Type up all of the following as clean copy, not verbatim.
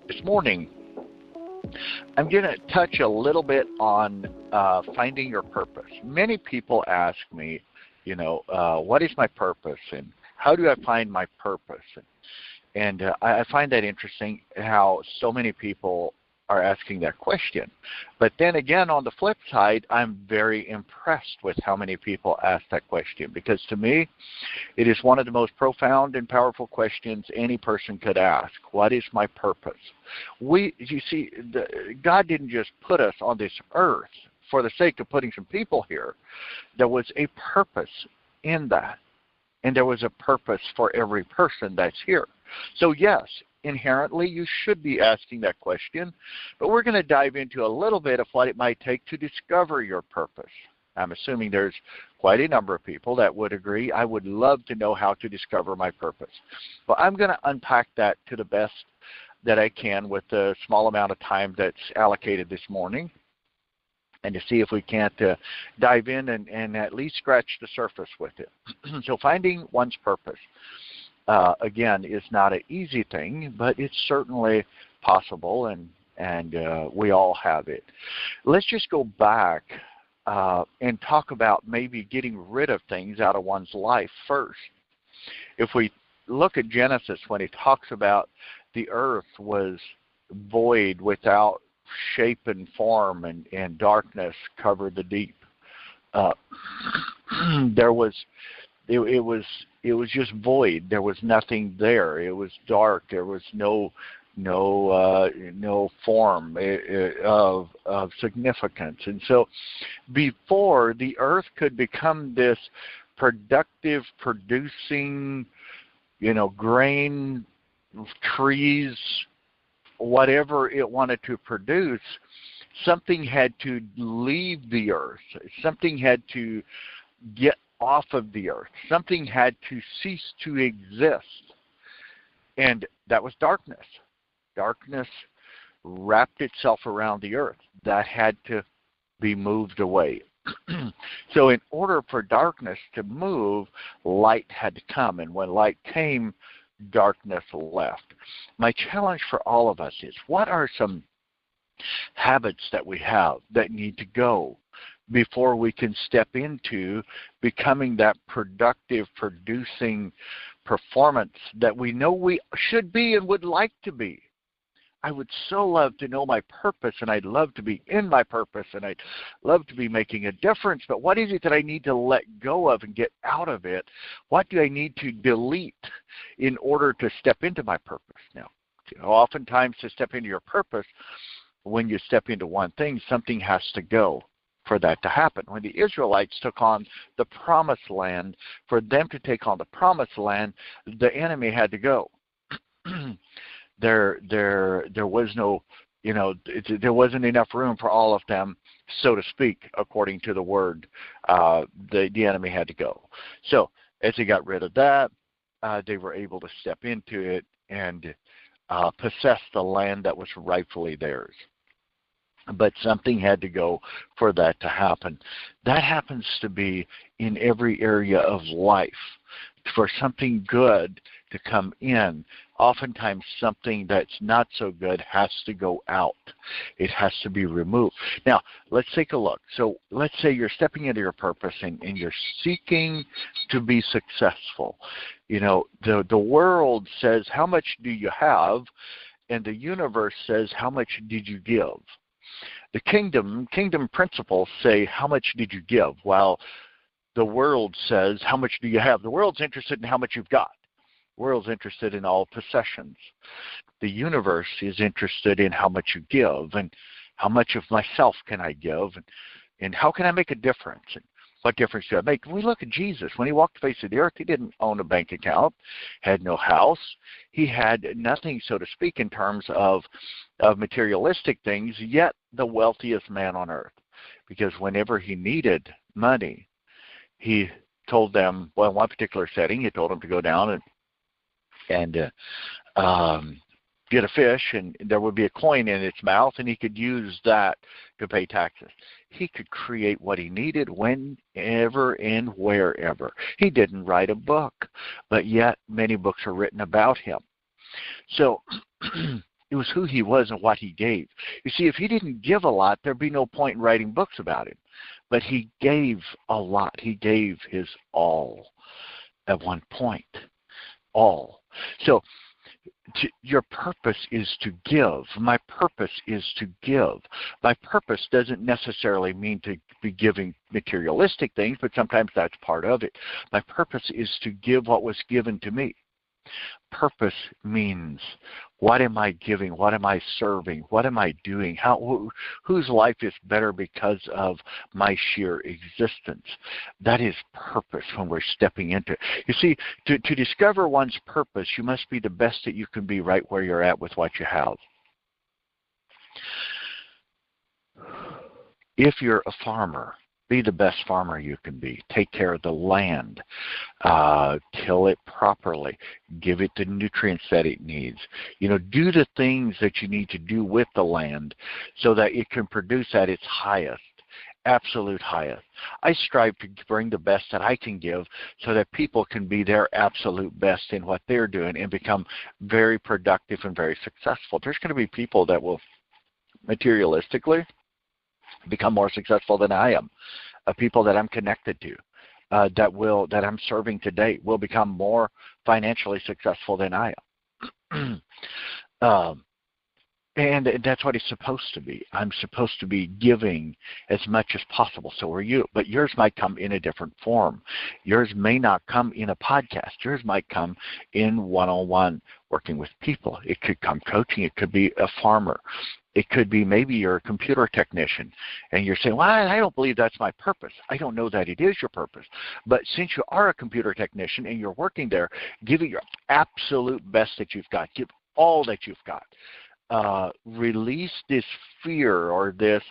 This morning, I'm going to touch a little bit on finding your purpose. Many people ask me, what is my purpose and how do I find my purpose? And I find that interesting how so many people are asking that question. But then again, on the flip side, I'm very impressed with how many people ask that question, because to me, it is one of the most profound and powerful questions any person could ask. What is my purpose? You see, God didn't just put us on this earth for the sake of putting some people here. There was a purpose in that, and there was a purpose for every person that's here. So yes, inherently you should be asking that question, but we're going to dive into a little bit of what it might take to discover your purpose. I'm assuming there's quite a number of people that would agree. I would love to know how to discover my purpose. Well, I'm going to unpack that to the best that I can with the small amount of time that's allocated this morning, and to see if we can't dive in and at least scratch the surface with it. So finding one's purpose, again, is not an easy thing, but it's certainly possible, and we all have it. Let's just go back and talk about maybe getting rid of things out of one's life first. If we look at Genesis, when it talks about the earth was void, without shape and form, and darkness covered the deep. It was just void. There was nothing there. It was dark. There was no form of significance. And so, before the earth could become this productive, producing, grain, trees, whatever it wanted to produce, something had to leave the earth. Something had to get off of the earth. Something had to cease to exist. And that was darkness. Darkness wrapped itself around the earth. That had to be moved away. So in order for darkness to move, light had to come. And when light came, darkness left. My challenge for all of us is, what are some habits that we have that need to go before we can step into becoming that productive, producing performance that we know we should be and would like to be? I would so love to know my purpose, and I'd love to be in my purpose, and I'd love to be making a difference, but what is it that I need to let go of and get out of it? What do I need to delete in order to step into my purpose? Now, oftentimes to step into your purpose, when you step into one thing, something has to go for that to happen. When the Israelites took on the promised land, for them to take on the promised land, the enemy had to go. There was no, there wasn't enough room for all of them, so to speak, according to the word. The enemy had to go. So as they got rid of that, they were able to step into it and possess the land that was rightfully theirs. But something had to go for that to happen. That happens to be in every area of life. For something good to come in, oftentimes something that's not so good has to go out. It has to be removed. Now, let's take a look. So let's say you're stepping into your purpose and you're seeking to be successful. The world says, how much do you have? And the universe says, how much did you give? The kingdom principles say, how much did you give? While the world says, how much do you have? The world's interested in how much you've got. The world's interested in all possessions. The universe is interested in how much you give, and how much of myself can I give, and how can I make a difference, and what difference do I make? When we look at Jesus, when he walked the face of the earth, he didn't own a bank account, had no house. He had nothing, so to speak, in terms of materialistic things, yet the wealthiest man on earth. Because whenever he needed money, he told them, well, in one particular setting, he told them to go down and get a fish, and there would be a coin in its mouth, and he could use that to pay taxes. He could create what he needed whenever and wherever. He didn't write a book, but yet many books are written about him. So It was who he was and what he gave. You see, if he didn't give a lot, there'd be no point in writing books about him. But he gave a lot. He gave his all at one point. All. So your purpose is to give. My purpose is to give. My purpose doesn't necessarily mean to be giving materialistic things, but sometimes that's part of it. My purpose is to give what was given to me. Purpose means, what am I giving? What am I serving? What am I doing? Whose life is better because of my sheer existence? That is purpose when we're stepping into it. You see, to discover one's purpose, you must be the best that you can be right where you're at with what you have. If you're a farmer, be the best farmer you can be. Take care of the land. Till it properly. Give it the nutrients that it needs. Do the things that you need to do with the land so that it can produce at its highest, absolute highest. I strive to bring the best that I can give so that people can be their absolute best in what they're doing and become very productive and very successful. There's going to be people that will materialistically become more successful than I am. People that I'm connected to, that I'm serving today, will become more financially successful than I am. And that's what it's supposed to be. I'm supposed to be giving as much as possible. So are you. But yours might come in a different form. Yours may not come in a podcast. Yours might come in one-on-one, working with people. It could come coaching. It could be a farmer. It could be maybe you're a computer technician and you're saying, well, I don't believe that's my purpose. I don't know that it is your purpose. But since you are a computer technician and you're working there, give it your absolute best that you've got. Give all that you've got. Release this fear or this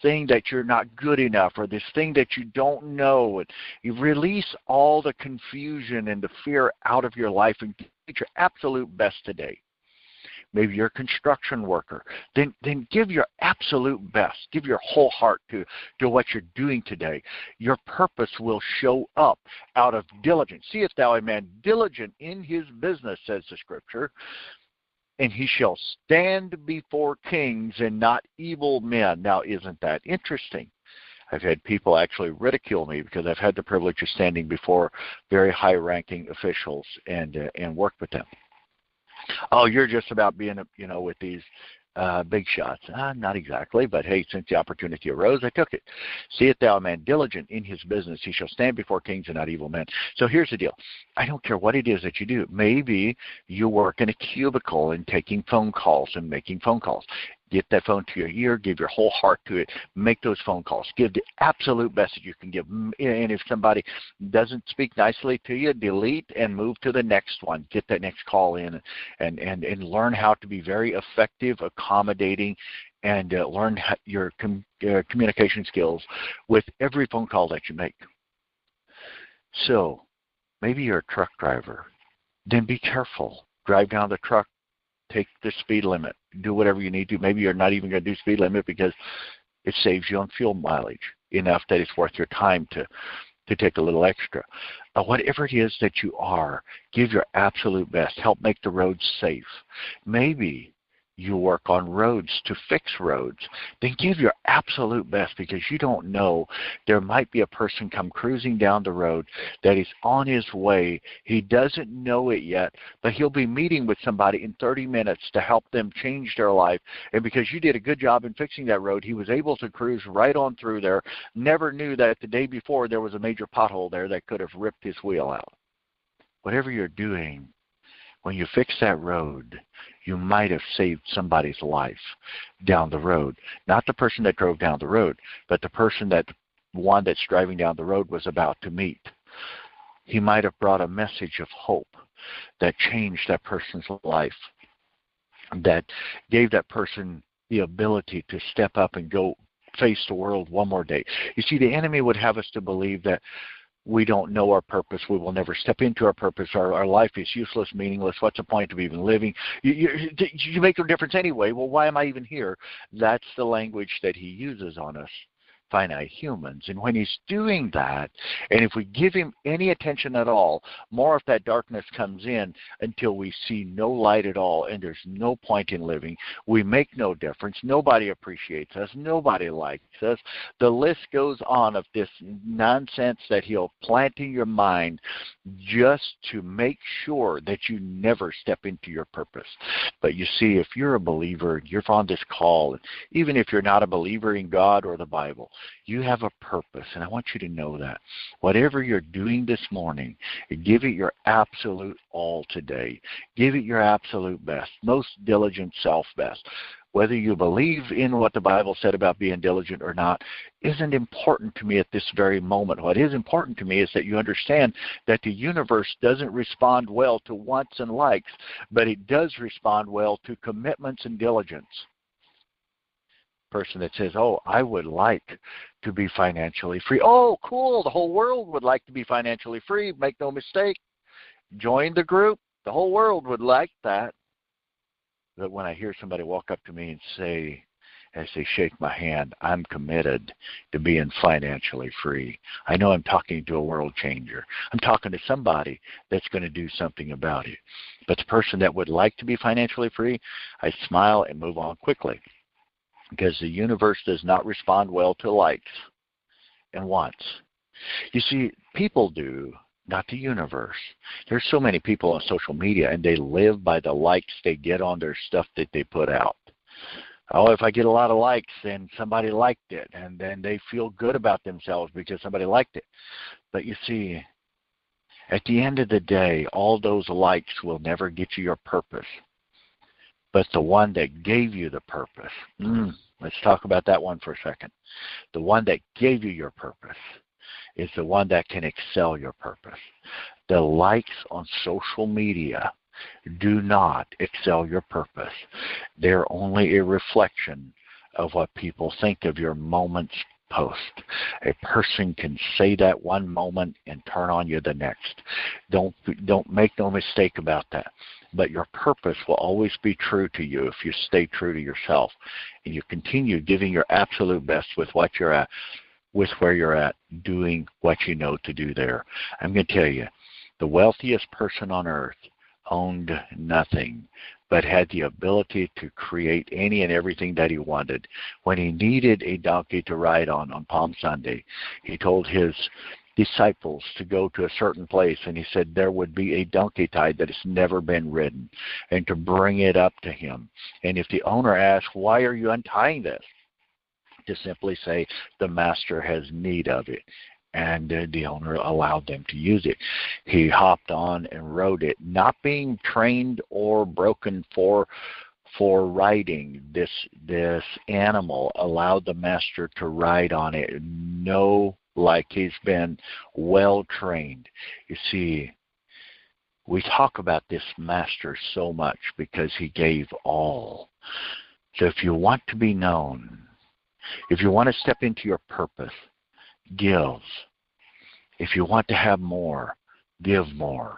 thing that you're not good enough or this thing that you don't know. And you release all the confusion and the fear out of your life and get your absolute best today. Maybe you're a construction worker. Then give your absolute best. Give your whole heart to what you're doing today. Your purpose will show up out of diligence. Seest thou a man diligent in his business, says the scripture, and he shall stand before kings and not evil men. Now, isn't that interesting? I've had people actually ridicule me because I've had the privilege of standing before very high-ranking officials and work with them. Oh, you're just about being, with these big shots. Not exactly, but hey, since the opportunity arose, I took it. Seest thou a man diligent in his business, he shall stand before kings and not evil men. So here's the deal. I don't care what it is that you do. Maybe you work in a cubicle and taking phone calls and making phone calls. Get that phone to your ear, give your whole heart to it, make those phone calls. Give the absolute best that you can give. And if somebody doesn't speak nicely to you, delete and move to the next one. Get that next call in and learn how to be very effective, accommodating, and learn your communication skills with every phone call that you make. So maybe you're a truck driver. Then be careful. Drive down the truck. Take the speed limit. Do whatever you need to. Maybe you're not even going to do speed limit because it saves you on fuel mileage enough that it's worth your time to take a little extra. Whatever it is that you are, give your absolute best. Help make the roads safe. Maybe you work on roads to fix roads. Then give your absolute best because you don't know. There might be a person come cruising down the road that is on his way. He doesn't know it yet, but he'll be meeting with somebody in 30 minutes to help them change their life. And because you did a good job in fixing that road, he was able to cruise right on through there. Never knew that the day before there was a major pothole there that could have ripped his wheel out. Whatever you're doing, when you fix that road, you might have saved somebody's life down the road. Not the person that drove down the road, but the one that's driving down the road was about to meet. He might have brought a message of hope that changed that person's life, that gave that person the ability to step up and go face the world one more day. You see, the enemy would have us to believe that we don't know our purpose. We will never step into our purpose. Our life is useless, meaningless. What's the point of even living? You make no difference anyway. Well, why am I even here? That's the language that he uses on us finite humans. And when he's doing that, and if we give him any attention at all, more of that darkness comes in until we see no light at all, and there's no point in living. We make no difference. Nobody appreciates us. Nobody likes us. The list goes on of this nonsense that he'll plant in your mind just to make sure that you never step into your purpose. But you see, if you're a believer, you're on this call, even if you're not a believer in God or the Bible, you have a purpose, and I want you to know that. Whatever you're doing this morning, give it your absolute all today. Give it your absolute best, most diligent self-best. Whether you believe in what the Bible said about being diligent or not isn't important to me at this very moment. What is important to me is that you understand that the universe doesn't respond well to wants and likes, but it does respond well to commitments and diligence. Person that says, oh, I would like to be financially free. Oh, cool, the whole world would like to be financially free. Make no mistake. Join the group. The whole world would like that. But when I hear somebody walk up to me and say, as they shake my hand, I'm committed to being financially free, I know I'm talking to a world changer. I'm talking to somebody that's going to do something about it. But the person that would like to be financially free, I smile and move on quickly, because the universe does not respond well to likes and wants. You see, people do, not the universe. There's so many people on social media, and they live by the likes they get on their stuff that they put out. Oh, if I get a lot of likes, then somebody liked it, and then they feel good about themselves because somebody liked it. But you see, at the end of the day, all those likes will never get you your purpose. But the one that gave you the purpose, let's talk about that one for a second. The one that gave you your purpose is the one that can excel your purpose. The likes on social media do not excel your purpose. They're only a reflection of what people think of your moment's post. A person can say that one moment and turn on you the next. Don't make no mistake about that. But your purpose will always be true to you if you stay true to yourself and you continue giving your absolute best with what you're at, with where you're at, doing what you know to do there. I'm going to tell you, the wealthiest person on earth owned nothing, but had the ability to create any and everything that he wanted. When he needed a donkey to ride on Palm Sunday, he told his disciples to go to a certain place, and he said there would be a donkey tied that has never been ridden, and to bring it up to him. And if the owner asked, why are you untying this? To simply say, the master has need of it. And the owner allowed them to use it. He hopped on and rode it, not being trained or broken for riding. This animal allowed the master to ride on it, like he's been well trained. You see, we talk about this master so much because he gave all. So if you want to be known, if you want to step into your purpose, give. If you want to have more, give more.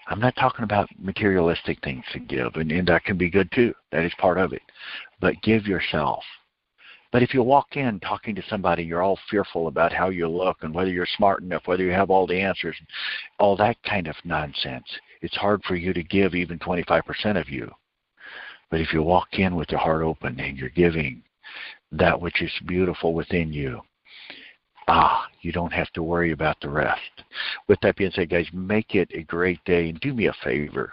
I'm not talking about materialistic things to give, and that can be good too. That is part of it. But give yourself. But if you walk in talking to somebody, you're all fearful about how you look and whether you're smart enough, whether you have all the answers, all that kind of nonsense. It's hard for you to give even 25% of you. But if you walk in with your heart open and you're giving that which is beautiful within you, you don't have to worry about the rest. With that being said, guys, make it a great day, and do me a favor.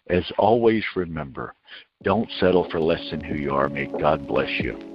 As always, remember, don't settle for less than who you are. May God bless you.